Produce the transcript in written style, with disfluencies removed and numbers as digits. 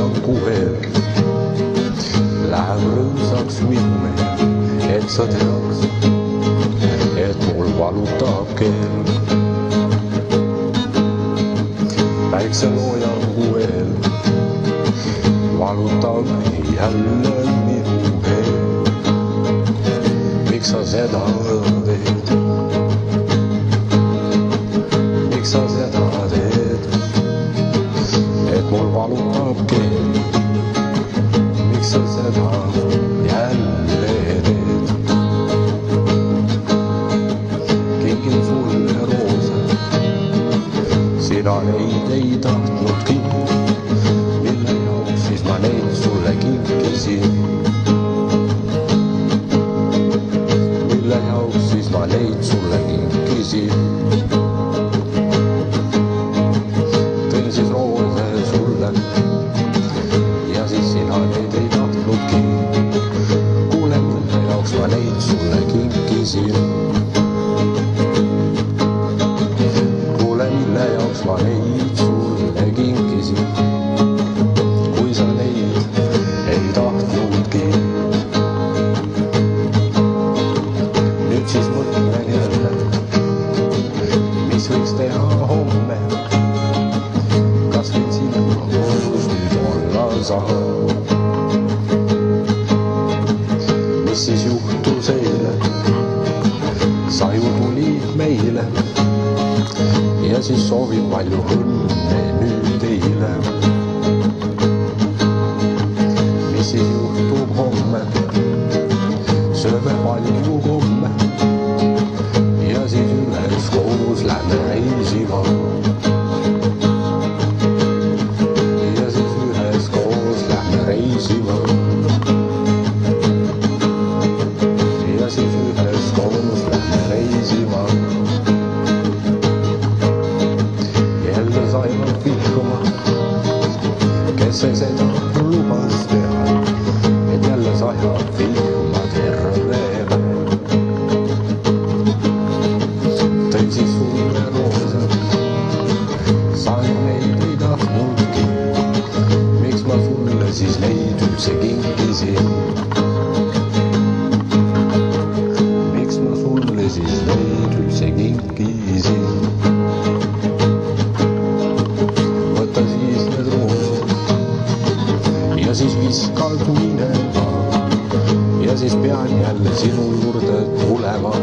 loojangu veel. Läheb rõõmsaks minu meel, et sa teaks, et mul valutab keel. Väikse loojangu veel valutab jälle minu keel. Miks sa seda teed? Miks sa seda teed? Et mul valutab keel. Miks sa seda jälle teed? Kingin sulle roose, sina neid ei tahtnudki, mille jaoks siis ma neid sulle kinkisin. Mille jaoks siis ma neid sulle kinkisin. Tõin siis roose sulle ja siis sina neid ei tahtnudki. Kuule, mille jaoks ma neid sulle kinkisin. Kuule, mille jaoks ma neid sulle kinkisin. Kui sa neid ei tahtnudki. Nüüd siis mõtlen jälle, mis võiks teha homme. Kas võid sinuga koos nüüd olla saab? Mis siis juhtus eile? Sa ju tulid meile ja siis soovin palju õnne nüüd eile. Mis siis juhtub homme? Sööme palju komme ja siis üheskoos lähme reisima. Ja siis üheskoos lähme reisima. Ja siis üheskoos lähme reisima. Jälle saivad vihkuma, kes see seda lubas teha, et jälle sajab vihkuma terve päev. Tõin siis sulle roose, sa neid ei tahtnudki. Miks ma sulle siis neid üldse kinkisin? Miks ma sulle siis neid üldse kinkisin? Võta siis need roosid ja siis viskad minema ja siis pean jälle sinu juurde tulema.